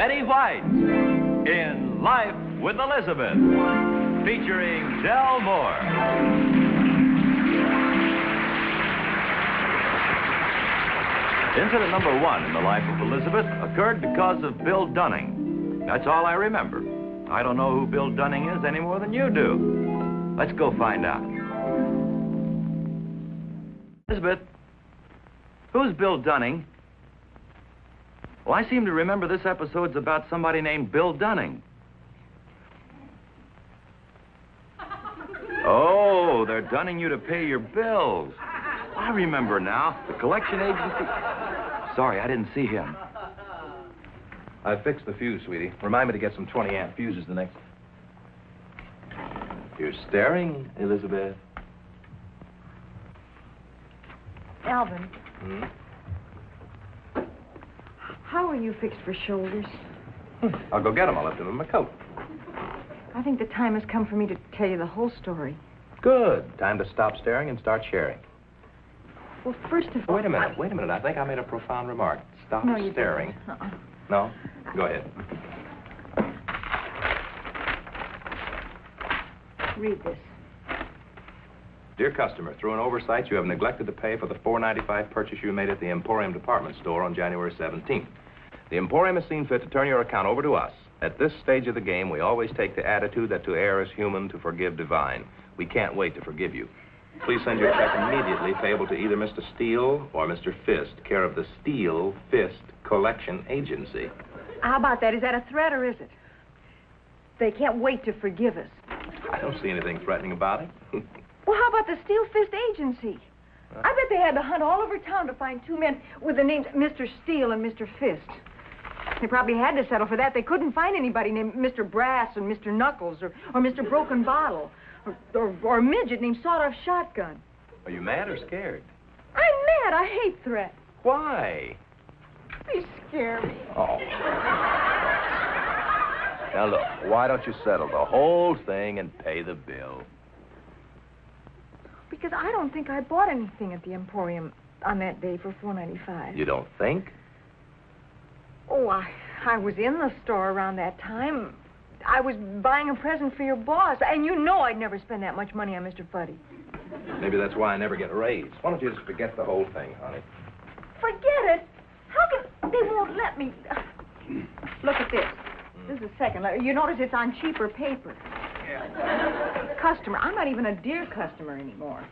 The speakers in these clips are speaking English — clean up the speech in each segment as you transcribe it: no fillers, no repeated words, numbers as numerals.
Betty White in Life with Elizabeth, featuring Del Moore. Incident number 1 in the life of Elizabeth occurred because of Bill Dunning. That's all I remember. I don't know who Bill Dunning is any more than you do. Let's go find out. Elizabeth, who's Bill Dunning? Well, I seem to remember this episode's about somebody named Bill Dunning. Oh, they're dunning you to pay your bills. I remember now. The collection agency. Sorry, I didn't see him. I fixed the fuse, sweetie. Remind me to get some 20-amp fuses the next... You're staring, Elizabeth. Alvin. How are you fixed for shoulders? I'll go get them. I left them in my coat. I think the time has come for me to tell you the whole story. Good. Time to stop staring and start sharing. Well, first of all... Wait a minute. I think I made a profound remark. Stop No, you staring. didn't. No? Go ahead. Read this. Dear customer, through an oversight, you have neglected to pay for the $4.95 purchase you made at the Emporium department store on January 17th. The Emporium has seen fit to turn your account over to us. At this stage of the game, we always take the attitude that to err is human, to forgive divine. We can't wait to forgive you. Please send your check immediately, payable to either Mr. Steele or Mr. Fist, care of the Steele Fist Collection Agency. How about that? Is that a threat or is it? They can't wait to forgive us. I don't see anything threatening about it. Well, how about the Steel Fist Agency? I bet they had to hunt all over town to find two men with the names Mr. Steele and Mr. Fist. They probably had to settle for that. They couldn't find anybody named Mr. Brass and Mr. Knuckles or Mr. Broken Bottle or a midget named Sawed-Off Shotgun. Are you mad or scared? I'm mad. I hate threats. Why? They scare me. Oh. Now, look, why don't you settle the whole thing and pay the bill? Because I don't think I bought anything at the Emporium on that day for $4.95. You don't think? Oh, I was in the store around that time. I was buying a present for your boss, and you know I'd never spend that much money on Mr. Fuddy. Maybe that's why I never get a raise. Why don't you just forget the whole thing, honey? Forget it? How can... They won't let me... Look at this. This is the second letter. You notice it's on cheaper paper. Yeah. Customer. I'm not even a dear customer anymore.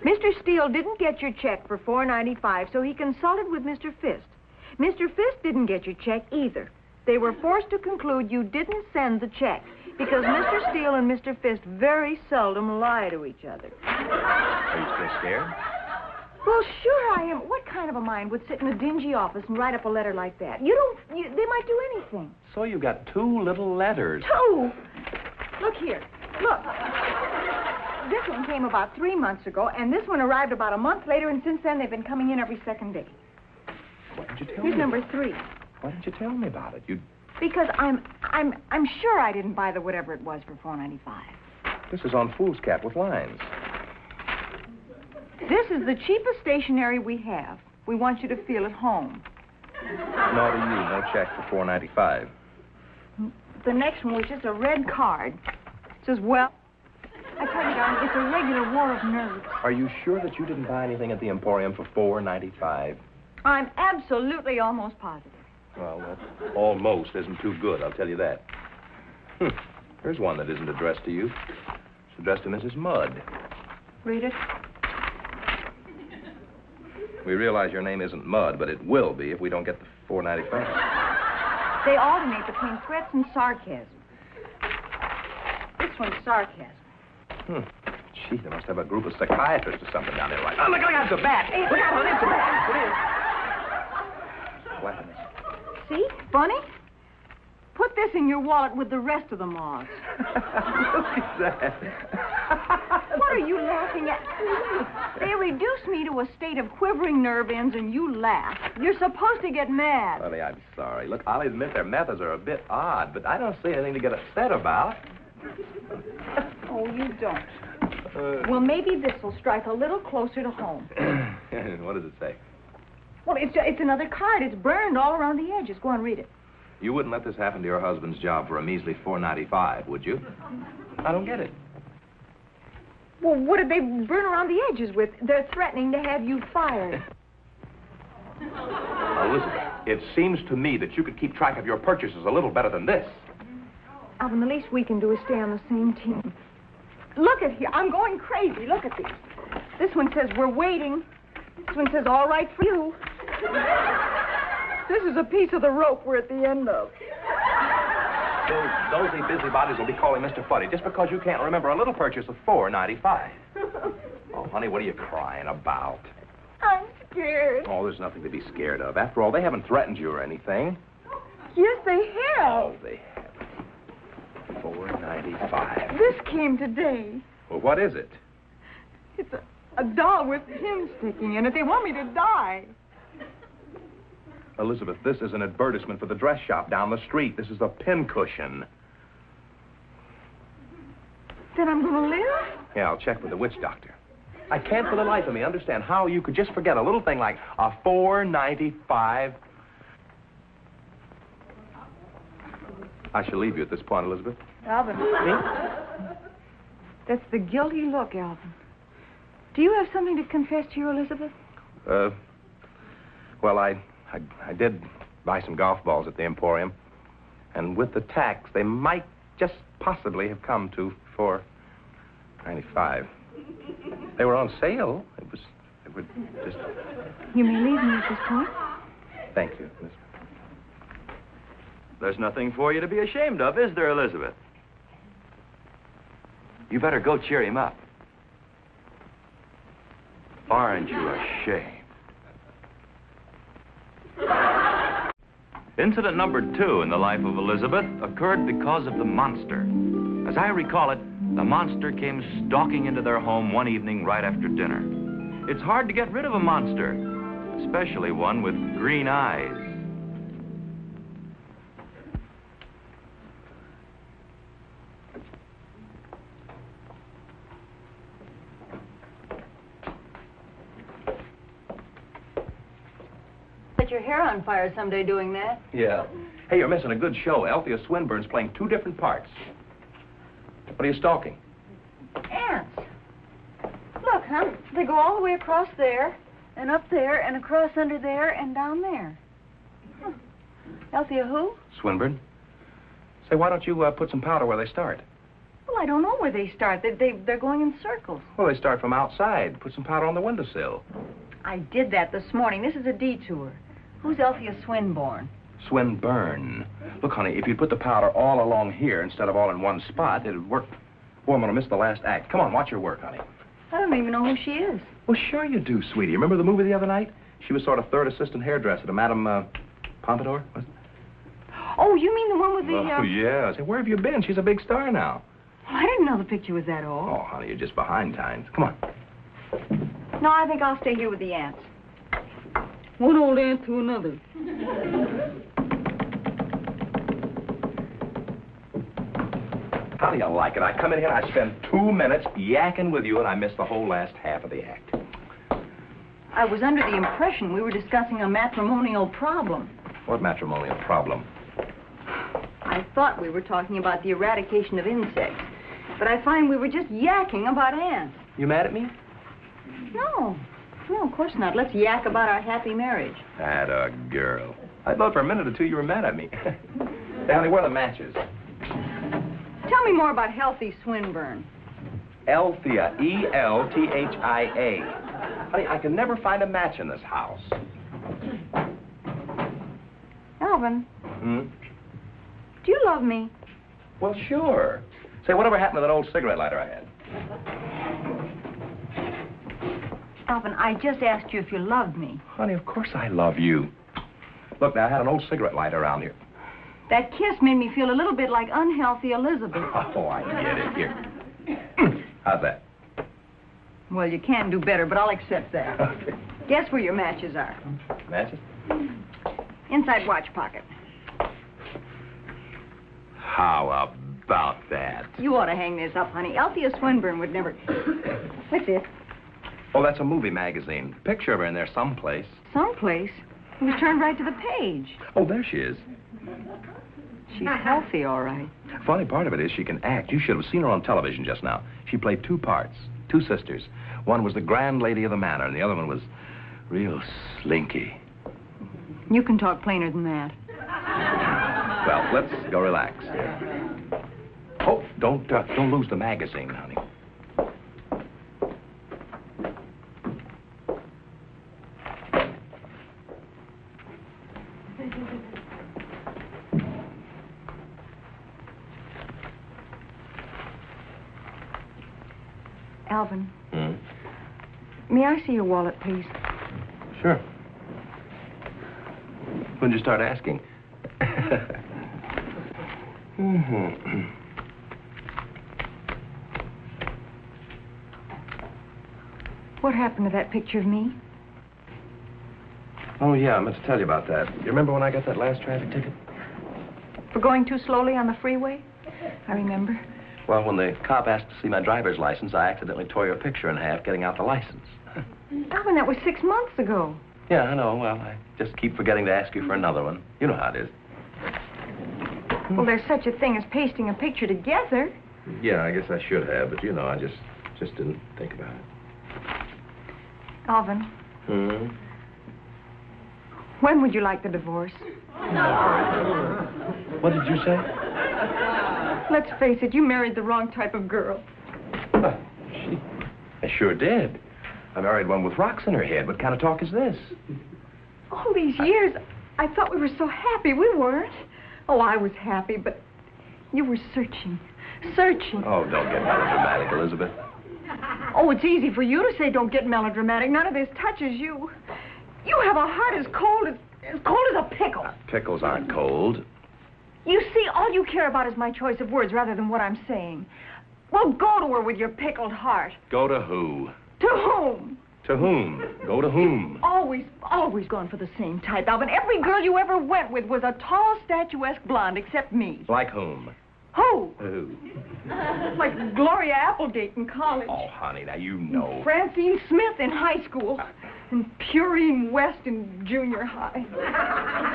Mr. Steele didn't get your check for $4.95, so he consulted with Mr. Fist. Mr. Fist didn't get your check either. They were forced to conclude you didn't send the check because Mr. Steele and Mr. Fist very seldom lie to each other. Are you still scared? Well, sure I am. What kind of a mind would sit in a dingy office and write up a letter like that? They might do anything. So you got 2 little letters. 2? Look here. Look. This one came about 3 months ago, and this one arrived about a month later, and since then they've been coming in every second day. Why didn't you tell Here's me? number 3. Why didn't you tell me about it? Because I'm sure I didn't buy the whatever it was for $4.95. This is on foolscap with lines. This is the cheapest stationery we have. We want you to feel at home. No to you, no check for $4.95. The next one was just a red card. It says, well, I tell you, darling, it's a regular war of nerves. Are you sure that you didn't buy anything at the Emporium for $4.95? I'm absolutely almost positive. Well, that almost isn't too good, I'll tell you that. Here's one that isn't addressed to you. It's addressed to Mrs. Mudd. Read it. We realize your name isn't Mudd, but it will be if we don't get the $4.95. They alternate between threats and sarcasm. This one's sarcasm. Gee, they must have a group of psychiatrists or something down there like... Oh, look out, it's a bat! Hey, Look out, it's a bat! It is. What? See? Funny? Put this in your wallet with the rest of the moths. Look at that. What are you laughing at? They reduce me to a state of quivering nerve ends, and you laugh. You're supposed to get mad. Honey, I'm sorry. Look, I'll admit their methods are a bit odd, but I don't see anything to get upset about. Oh, you don't. Well, maybe this will strike a little closer to home. What does it say? Well, it's another card. It's burned all around the edges. Go on, read it. You wouldn't let this happen to your husband's job for a measly $4.95, would you? I don't get it. Well, what did they burn around the edges with? They're threatening to have you fired. Elizabeth, it seems to me that you could keep track of your purchases a little better than this. Alvin, the least we can do is stay on the same team. Look at here. I'm going crazy. Look at these. This one says, we're waiting. This one says, all right for you. This is a piece of the rope we're at the end of. Those nosy busybodies will be calling Mr. Fuddy just because you can't remember a little purchase of $4.95. Oh, honey, what are you crying about? I'm scared. Oh, there's nothing to be scared of. After all, they haven't threatened you or anything. Yes, they have. Oh, they haven't. $4.95. This came today. Well, what is it? It's a doll with pins sticking in it. They want me to die. Elizabeth, this is an advertisement for the dress shop down the street. This is a pincushion. Then I'm going to live? Yeah, I'll check with the witch doctor. I can't for the life of me understand how you could just forget a little thing like a $4.95. I shall leave you at this point, Elizabeth. Alvin. Me? That's the guilty look, Alvin. Do you have something to confess to you, Elizabeth? Well, I did buy some golf balls at the Emporium. And with the tax, they might just possibly have come to $4.95. They were on sale. It would just... You may leave me at this point. Thank you, Miss. There's nothing for you to be ashamed of, is there, Elizabeth? You better go cheer him up. Aren't you ashamed? Incident number 2 in the life of Elizabeth occurred because of the monster. As I recall it, the monster came stalking into their home one evening right after dinner. It's hard to get rid of a monster, especially one with green eyes. Set your hair on fire someday doing that. Yeah. Hey, you're missing a good show. Althea Swinburne's playing 2 different parts. What are you stalking? Ants. Look, huh? They go all the way across there, and up there, and across under there, and down there. Huh. Althea who? Swinburne. Say, why don't you put some powder where they start? Well, I don't know where they start. They're going in circles. Well, they start from outside. Put some powder on the windowsill. I did that this morning. This is a detour. Who's Althea Swinburne? Swinburne. Look, honey, if you put the powder all along here instead of all in one spot, it'd work. Boy, I'm going to miss the last act. Come on, watch your work, honey. I don't even know who she is. Well, sure you do, sweetie. Remember the movie the other night? She was sort of third assistant hairdresser to Madame Pompadour, was it? Oh, you mean the one with the... Oh, yeah. Say, where have you been? She's a big star now. Well, I didn't know the picture was that old. Oh, honey, you're just behind times. Come on. No, I think I'll stay here with the ants. One old ant to another. How do you like it? I come in here and I spend 2 minutes yakking with you, and I miss the whole last half of the act. I was under the impression we were discussing a matrimonial problem. What matrimonial problem? I thought we were talking about the eradication of insects, but I find we were just yakking about ants. You mad at me? No, of course not. Let's yak about our happy marriage. Atta girl. I thought for a minute or two you were mad at me. Hey, honey, where are the matches? Tell me more about Healthy Swinburne. Althea, E-L-T-H-I-A. Honey, I can never find a match in this house. Alvin, Hmm? do you love me? Well, sure. Say, whatever happened to that old cigarette lighter I had? Alvin, I just asked you if you loved me. Honey, of course I love you. Look, now, I had an old cigarette lighter around here. That kiss made me feel a little bit like unhealthy Elizabeth. Oh, I get it. Here. How's that? Well, you can do better, but I'll accept that. Okay. Guess where your matches are. Matches? Inside watch pocket. How about that? You ought to hang this up, honey. Althea Swinburne would never... What's this? Oh, that's a movie magazine. Picture of her in there someplace. Someplace. It was turned right to the page. Oh, there she is. She's healthy, all right. Funny part of it is she can act. You should have seen her on television just now. She played two parts, two sisters. One was the grand lady of the manor, and the other one was real slinky. You can talk plainer than that. Well, let's go relax here. Oh, don't lose the magazine, honey. Alvin. May I see your wallet, please? Sure. When'd you start asking? What happened to that picture of me? Oh, yeah, I meant to tell you about that. You remember when I got that last traffic ticket? For going too slowly on the freeway? I remember. Well, when the cop asked to see my driver's license, I accidentally tore your picture in half getting out the license. Alvin, that was 6 months ago. Yeah, I know. Well, I just keep forgetting to ask you for another one. You know how it is. Well, there's such a thing as pasting a picture together. Yeah, I guess I should have, but, you know, I just didn't think about it. Alvin. When would you like the divorce? What did you say? Let's face it, you married the wrong type of girl. I sure did. I married one with rocks in her head. What kind of talk is this? All these years, I thought we were so happy. We weren't. Oh, I was happy, but you were searching. Oh, don't get melodramatic, Elizabeth. Oh, it's easy for you to say don't get melodramatic. None of this touches you. You have a heart as cold as a pickle. Pickles aren't cold. You see, all you care about is my choice of words rather than what I'm saying. Well, go to her with your pickled heart. Go to who? To whom? To whom? Go to whom? Always gone for the same type, Alvin. Every girl you ever went with was a tall, statuesque blonde, except me. Like whom? Who? Who? Like Gloria Applegate in college. Oh, honey, now you know. Francine Smith in high school. And Purine West in junior high.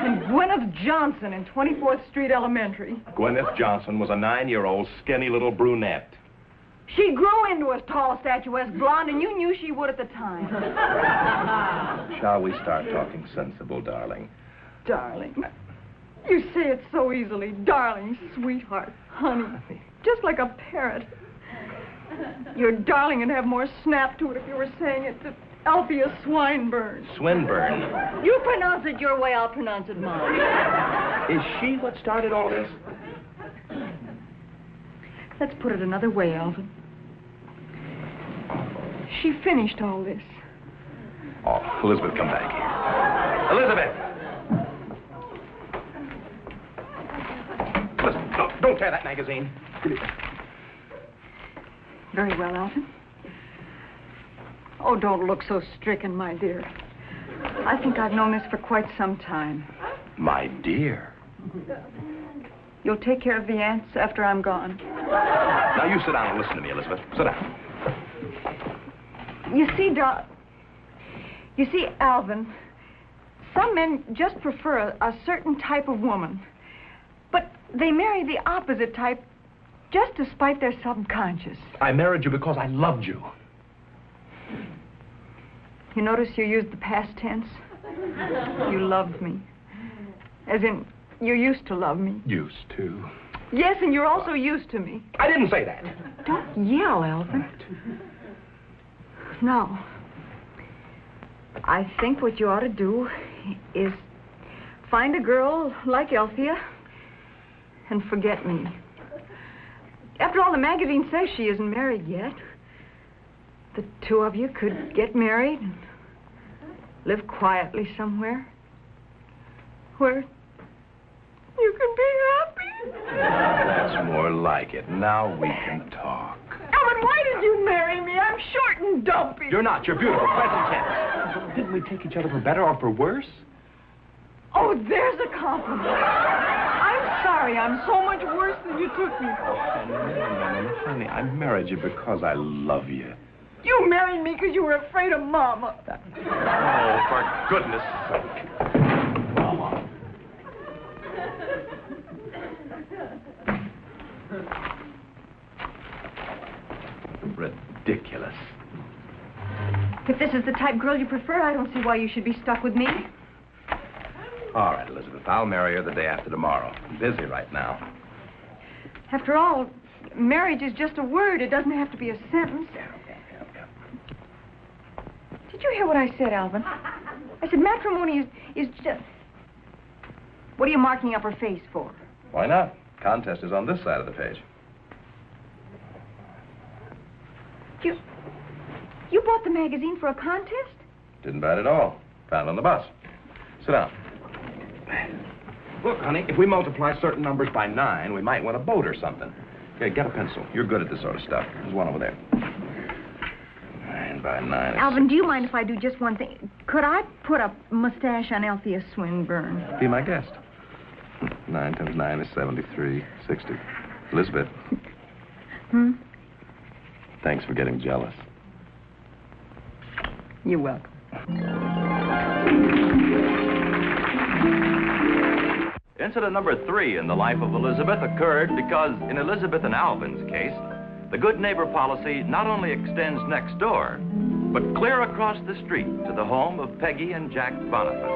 And Gwyneth Johnson in 24th Street Elementary. Gwyneth Johnson was a 9-year-old skinny little brunette. She grew into a tall, statuesque blonde, and you knew she would at the time. Shall we start talking sensible, darling? Darling. You say it so easily. Darling, sweetheart, honey. Just like a parrot. Your darling would have more snap to it if you were saying it to Althea Swinburne. Swinburne? You pronounce it your way, I'll pronounce it mine. Is she what started all this? Let's put it another way, Alvin. She finished all this. Oh, Elizabeth, come back here. Elizabeth! Listen, don't tear that magazine. Give it back. Very well, Alvin. Oh, don't look so stricken, my dear. I think I've known this for quite some time. My dear. You'll take care of the ants after I'm gone. Now, you sit down and listen to me, Elizabeth. Sit down. You see, Alvin, some men just prefer a certain type of woman. But they marry the opposite type just to spite their subconscious. I married you because I loved you. You notice you used the past tense? You loved me. As in, you used to love me. Used to. Yes, and you're also used to me. I didn't say that. Don't yell, Alvin. Now, I think what you ought to do is find a girl like Althea and forget me. After all, the magazine says she isn't married yet. The two of you could get married and live quietly somewhere where you can be happy. That's more like it. Now we can talk. Alvin, why did you marry me? I'm short and dumpy. You're not. You're beautiful. Present tense. Didn't we take each other for better or for worse? Oh, there's a compliment. I'm sorry. I'm so much worse than you took me for. No, honey, I married you because I love you. You married me because you were afraid of Mama. Oh, for goodness sake. Mama. Ridiculous. If this is the type girl you prefer, I don't see why you should be stuck with me. All right, Elizabeth. I'll marry her the day after tomorrow. I'm busy right now. After all, marriage is just a word. It doesn't have to be a sentence. Yeah. Did you hear what I said, Alvin? I said matrimony is just... What are you marking up her face for? Why not? Contest is on this side of the page. You bought the magazine for a contest? Didn't bad at all. Found it on the bus. Sit down. Look, honey, if we multiply certain numbers by 9, we might win a boat or something. Okay, get a pencil. You're good at this sort of stuff. There's one over there. 9 by 9 is... Alvin, do you mind if I do just one thing? Could I put a mustache on Althea Swinburne? Be my guest. 9 times 9 is 73, 60. Elizabeth. Thanks for getting jealous. You're welcome. Incident number 3 in the life of Elizabeth occurred because, in Elizabeth and Alvin's case, the good neighbor policy not only extends next door, but clear across the street to the home of Peggy and Jack Boniface.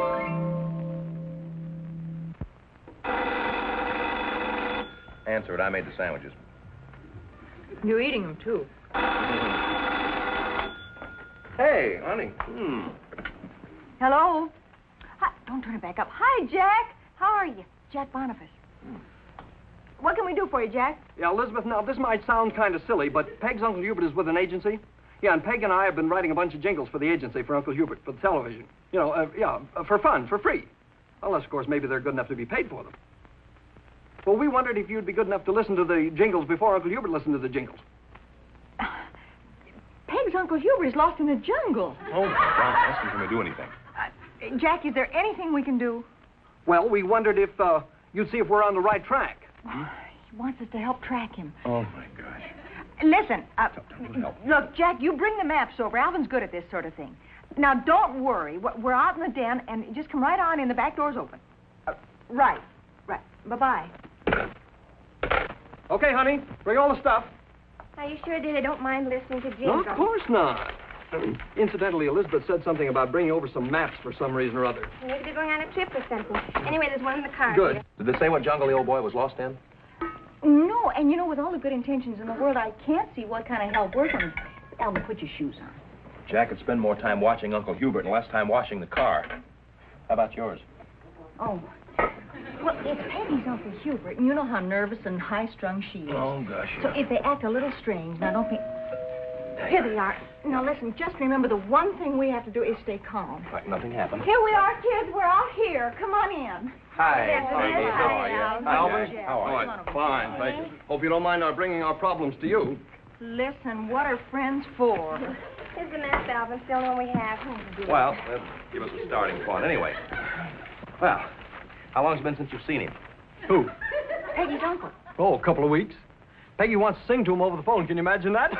Answer it. I made the sandwiches. You're eating them, too. Hey, honey. Hello? Hi, don't turn it back up. Hi, Jack. How are you? Jack Boniface. What can we do for you, Jack? Yeah, Elizabeth, now, this might sound kind of silly, but Peg's Uncle Hubert is with an agency. Yeah, and Peg and I have been writing a bunch of jingles for the agency for Uncle Hubert, for the television. You know, for fun, for free. Unless, of course, maybe they're good enough to be paid for them. Well, we wondered if you'd be good enough to listen to the jingles before Uncle Hubert listened to the jingles. Peg's Uncle Hubert is lost in the jungle. Oh, my God. Ask him, can we do anything? Jack, is there anything we can do? Well, we wondered if you'd see if we're on the right track. He wants us to help track him. Oh, my gosh. Listen, Help. look, Jack, you bring the maps over. Alvin's good at this sort of thing. Now, don't worry. We're out in the den, and just come right on in. The back door's open. Right. Bye-bye. Okay, honey, bring all the stuff. Are you sure they don't mind listening to No, jingles? of course not. Incidentally, Elizabeth said something about bringing over some maps for some reason or other. Maybe they're going on a trip or something. Anyway, there's one in the car. Good. Here. Did they say what jungle the old boy was lost in? No, and with all the good intentions in the world, I can't see what kind of help we're going to... Alvin, put your shoes on. Jack could spend more time watching Uncle Hubert and less time washing the car. How about yours? Oh. Well, it's Peggy's Uncle Hubert, and you know how nervous and high-strung she is. Oh, gosh. So if they act a little strange, now don't think... Here they are. Now, listen, just remember the one thing we have to do is stay calm. Like nothing happened. Here we are, kids. We're out here. Come on in. Hi. Peggy. How are you? Alvin. Alvin? Jack. How are Come on over. Fine, thank you. Hope you don't mind our bringing our problems to you. Listen, what are friends for? Here's the map, Alvin. Still the one we have. Well, give us a starting point. Anyway. Well, how long has it been since you've seen him? Who? Peggy's uncle. Oh, a couple of weeks. Peggy wants to sing to him over the phone. Can you imagine that?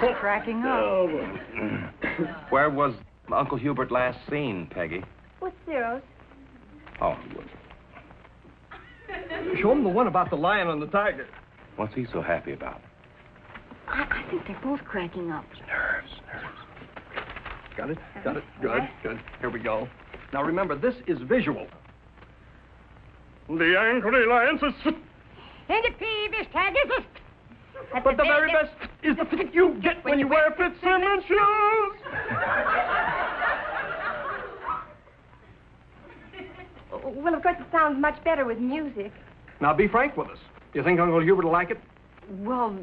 He's cracking up. Where was Uncle Hubert last seen, Peggy? With zeros. Oh, Show him the one about the lion and the tiger. what's he so happy about? I think they're both cracking up. Nerves. Got it? Good. Here we go. Now remember, this is visual. The angry lion says... And the peevish tiger says... But the very best is the fit you get when you wear Fitzsimmons shoes. Well, of course, it sounds much better with music. Now, be frank with us. You think Uncle Hubert will like it? Well,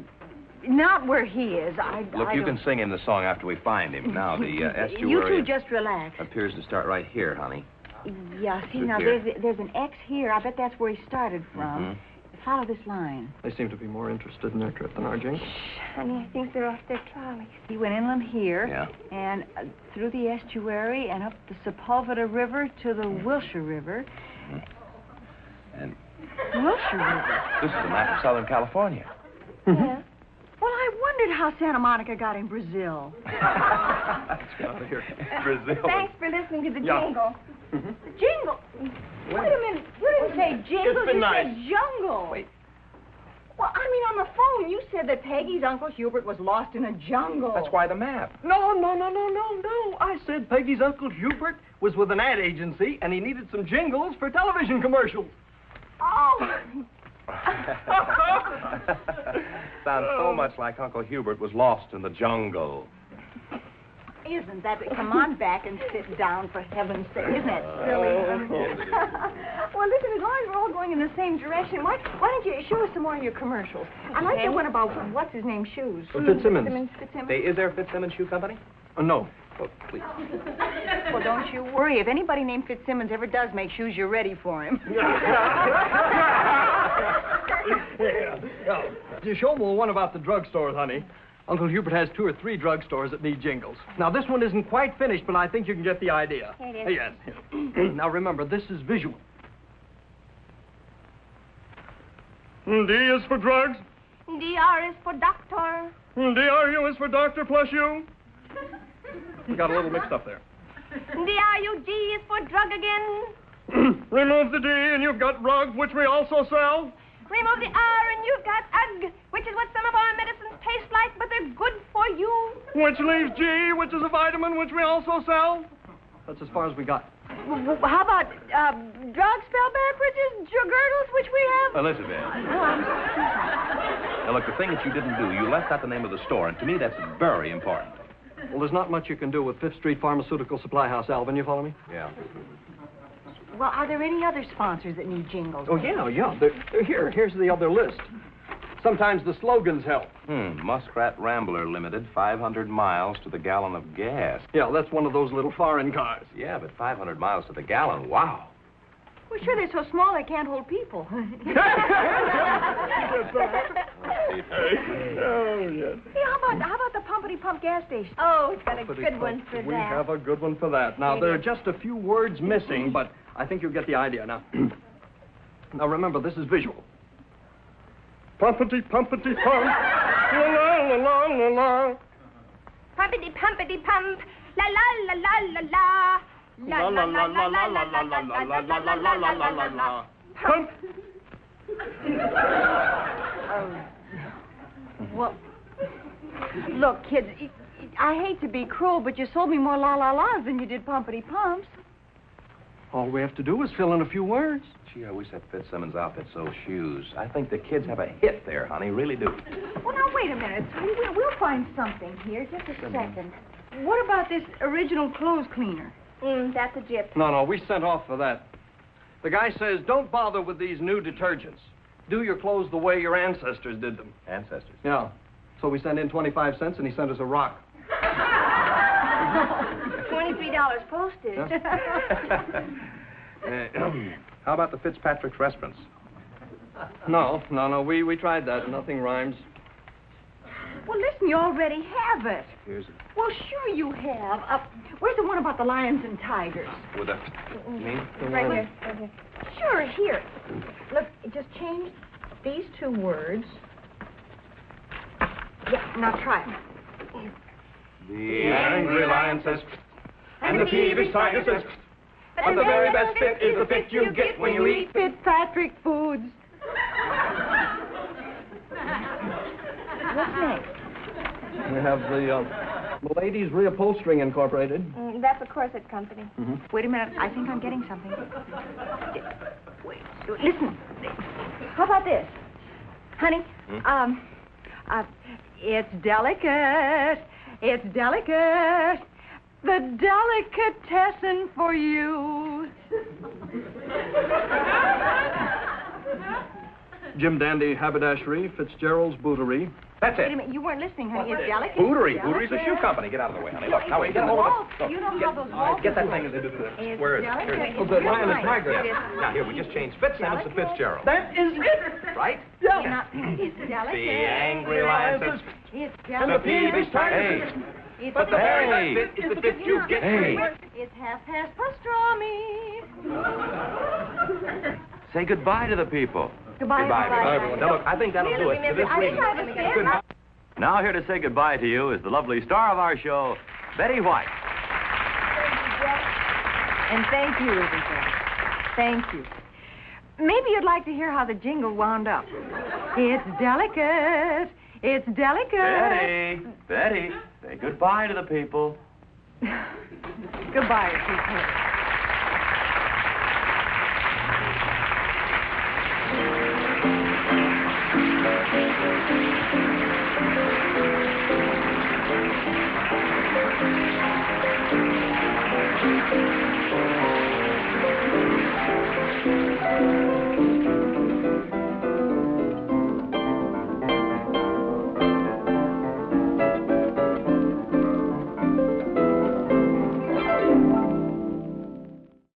not where he is. Look, you can sing him the song after we find him. Now, the estuary... You two just relax. appears to start right here, honey. Yeah, see, Look now, here. there's an X here. I bet that's where he started from. Follow this line. They seem to be more interested in their trip than our jingle. Honey, I think they're off their trolleys. He went inland here. Yeah. And through the estuary and up the Sepulveda River to the Wilshire River. And Wilshire River? this is a map of Southern California. Yeah. Well, I wondered how Santa Monica got in Brazil. Let's get out of here. Brazil. Thanks for listening to the jingle. Jingle? Wait a minute. You didn't say jingle. It's been you nice. said jungle. Wait. Well, I mean, on the phone, you said that Peggy's Uncle Hubert was lost in a jungle. That's why the map. No. I said Peggy's Uncle Hubert was with an ad agency, and he needed some jingles for television commercials. Oh. Sounds so much like Uncle Hubert was lost in the jungle. Isn't that... Come on back and sit down, for heaven's sake. Isn't that silly? Well, listen, as long as we're all going in the same direction, why don't you show us some more of your commercials? I like the one about what's-his-name shoes. Fitzsimmons. Is there a Fitzsimmons Shoe Company? No. Oh, please. Well, don't you worry. If anybody named Fitzsimmons ever does make shoes, you're ready for him. Just show them one about the drugstores, honey. Uncle Hubert has 2 or 3 drugstores that need jingles. Now, this one isn't quite finished, but I think you can get the idea. Here it is. Yes. Now, remember, this is visual. D is for drugs. DR is for doctor. DRU is for doctor plus you. You got a little mixed up there. DRUG is for drug again. Remove the D and you've got rug, which we also sell. Remove the R and you've got UG, which is what some of our medicines taste like, but they're good for you. Which leaves G, which is a vitamin, which we also sell. That's as far as we got. How about drugs spelled backwards? Girdles, which we have? Elizabeth. Now, look, the thing that you didn't do, you left out the name of the store, and to me, that's very important. Well, there's not much you can do with 5th Street Pharmaceutical Supply House, Alvin. You follow me? Yeah. Well, are there any other sponsors that need jingles? Oh, yeah. They're here. Here's the other list. Sometimes the slogans help. Muskrat Rambler Limited, 500 miles to the gallon of gas. Yeah, that's one of those little foreign cars. Yeah, but 500 miles to the gallon, wow. Well, sure, they're so small they can't hold people. Oh, yes. Hey, how about the Pumpity Pump gas station? Oh, it's got a good one for We that. have a good one for that. Now, there are just a few words missing, but I think you'll get the idea now. Now, remember, this is visual. Pumpity, pumpity, pump. La, la, la, la, la, la. Pumpity pumpity pump. La la la la la la. La la la la la la la la la la la la la la la. Pump. Well, look, kids, I hate to be cruel, but you sold me more la-la-las than you did pumpity pumps. All we have to do is fill in a few words. Gee, I wish that Fitzsimmons outfit sold shoes. I think the kids have a hit there, honey, really do. Well, now, wait a minute. We'll find something here. Just a second. What about this original clothes cleaner? That's a gyp. No, we sent off for that. The guy says, don't bother with these new detergents. Do your clothes the way your ancestors did them. Ancestors. Yeah. So we sent in 25 cents, and he sent us a rock. $23 postage. How about the Fitzpatrick's restaurants? No. We tried that. Nothing rhymes. Well, listen, you already have it. Here's it. Well, sure you have. Where's the one about the lions and tigers? With a... Me? Right here. Right here. Sure, here. Look, just change these 2 words. Yeah, now try it. The angry lion says, and the peevish tiger says, but the very best fit is the fit you get when you eat Fitzpatrick Foods. What's next? We have the Ladies Reupholstering Incorporated. That's a corset company. Wait a minute. I think I'm getting something. Wait. Listen. How about this? Honey, it's delicate. It's delicate. The delicatessen for you. Jim Dandy Haberdashery, Fitzgerald's Bootery. That's Wait a it. minute. You weren't listening, honey. It's delicate. Bootery. Bootery's a shoe company. Get out of the way, honey. Look, now wait. Get a hold of it. Look, You know how those walls... get that thing. Where is it? Here it is. Oh, the lion and tiger. Now, here, we just changed Fitzsimmons to Fitzgerald. That is it. Right? Yeah. It's delicate. The angry lion says, It's and the delicate. peevish tiger says, but the very best fit is the fit you get. Hey. It's half-past pastrami. Say goodbye to the people. Goodbye, Goodbye, everyone. Now, look, I think that'll do it for this week. Goodbye. Now here to say goodbye to you is the lovely star of our show, Betty White. And thank you, everybody. Thank you. Maybe you'd like to hear how the jingle wound up. It's delicate. It's delicate. Betty, say goodbye to the people. Goodbye, people.